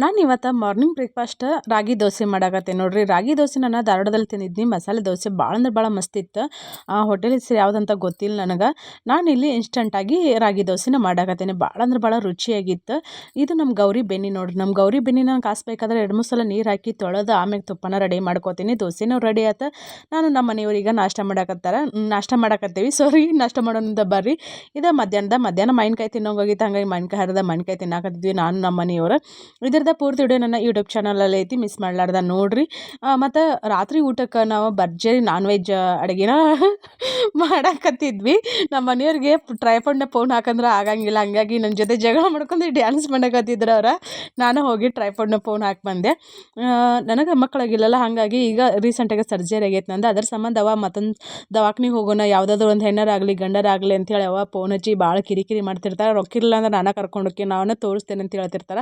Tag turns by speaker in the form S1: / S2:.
S1: ನಾನು ಇವತ್ತು morning breakfast ರಾಗಿ ದೋಸೆ ಮಾಡಾಕತ್ತೀನಿ ನೋಡ್ರಿ. ರಾಗಿ ದೋಸೆ ನಾನು ಧಾರವಾಡದಲ್ಲಿ ತಿಂದಿದ್ನಿ. ಮಸಾಲೆ ದೋಸೆ ಭಾಳ ಅಂದ್ರೆ ಭಾಳ ಮಸ್ತ್ ಇತ್ತು. ಆ ಹೋಟೆಲ್ ಹೆಸರು ಯಾವುದಂತ ಗೊತ್ತಿಲ್ಲ ನನಗೆ. ನಾನಿಲ್ಲಿ ಇನ್ಸ್ಟಂಟಾಗಿ ರಾಗಿ ದೋಸೆನ ಮಾಡಾಕತ್ತೀನಿ. ಭಾಳ ಅಂದ್ರೆ ಭಾಳ ರುಚಿಯಾಗಿತ್ತು. ಇದು ನಮ್ಮ ಗೌರಿ ಬೆನ್ನಿ ನೋಡ್ರಿ. ನಮ್ಮ ಗೌರಿ ಬೆನ್ನಿನ ಕಾಸ್ಬೇಕಾದ್ರೆ 2-3 ಸಲ ನೀರು ಹಾಕಿ ತೊಳೆದು ಆಮೇಲೆ ತುಪ್ಪನ ರೆಡಿ ಮಾಡ್ಕೋತೀನಿ. ದೋಸೆನೂ ರೆಡಿ ಆಯ್ತು. ನಾನು ನಮ್ಮ ಮನೆಯವ್ರಿಗೆ ನಾಷ್ಟ ಮಾಡಾಕತ್ತೀವಿ. ನಾಷ್ಟ ಮಾಡೋಣಂತ ಬರ್ರಿ. ಇದು ಮಧ್ಯಾಹ್ನ ಮಾವಿನಕಾಯಿ ತಿನ್ನೋಂಗಾಗಿತ್ತು. ಹಂಗಾಗಿ ಮಾವಿನಕಾಯಿ ತಿನ್ನಾಕತ್ತಿದ್ವಿ ನಾನು ನಮ್ಮ ಮನೆಯವರು. ಇದ್ರದ್ದು ಪೂರ್ತಿ ವಿಡಿಯೋ ನನ್ನ ಯೂಟ್ಯೂಬ್ ಚಾನಲಲ್ಲಿ ಐತಿ, ಮಿಸ್ ಮಾಡ್ಲಾರ್ದ ನೋಡ್ರಿ. ಮತ್ತು ರಾತ್ರಿ ಊಟಕ್ಕೆ ನಾವು ಭರ್ಜರಿ ನಾನ್ ವೆಜ್ ಅಡುಗೆನ ಮಾಡಾಕತ್ತಿದ್ವಿ. ನಮ್ಮ ಮನೆಯವ್ರಿಗೆ ಟ್ರೈಪಾಡ್ನ ಫೋನ್ ಹಾಕಂದ್ರೆ ಆಗಂಗಿಲ್ಲ. ಹಂಗಾಗಿ ನನ್ನ ಜೊತೆ ಜಗಳ ಮಾಡ್ಕೊಂಡು ಡ್ಯಾನ್ಸ್ ಮಾಡಾಕತ್ತಿದ್ರು ಅವ್ರು. ನಾನು ಹೋಗಿ ಟ್ರೈಪಾಡ್ನ ಫೋನ್ ಹಾಕಿ ಬಂದೆ. ನನಗೆ ಮಕ್ಕಳಾಗಿಲ್ಲಲ್ಲ, ಹಾಗಾಗಿ ಈಗ ರೀಸೆಂಟಾಗಿ ಸರ್ಜರಿ ಆಗೈತೆ ನಂದು. ಅದ್ರ ಸಂಬಂಧ ಮತ್ತೊಂದು ದವಾಖಾನಿಗೆ ಹೋಗೋಣ, ಯಾವುದಾದ್ರೂ ಒಂದು ಹೆಣ್ಣರಾಗಲಿ ಗಂಡರಾಗಲಿ ಅಂತೇಳಿ ಫೋನ್ ಹಚ್ಚಿ ಭಾಳ ಕಿರಿಕಿರಿ ಮಾಡ್ತಿರ್ತಾರೆ. ರೊಕ್ಕಿರಲಿಲ್ಲ ಅಂದ್ರೆ ನಾನೇ ಕರ್ಕೊಂಡು ಹೋಗಿ ನಾನೇ ತೋರಿಸ್ತೇನೆ ಅಂತ ಹೇಳ್ತಿರ್ತಾರೆ.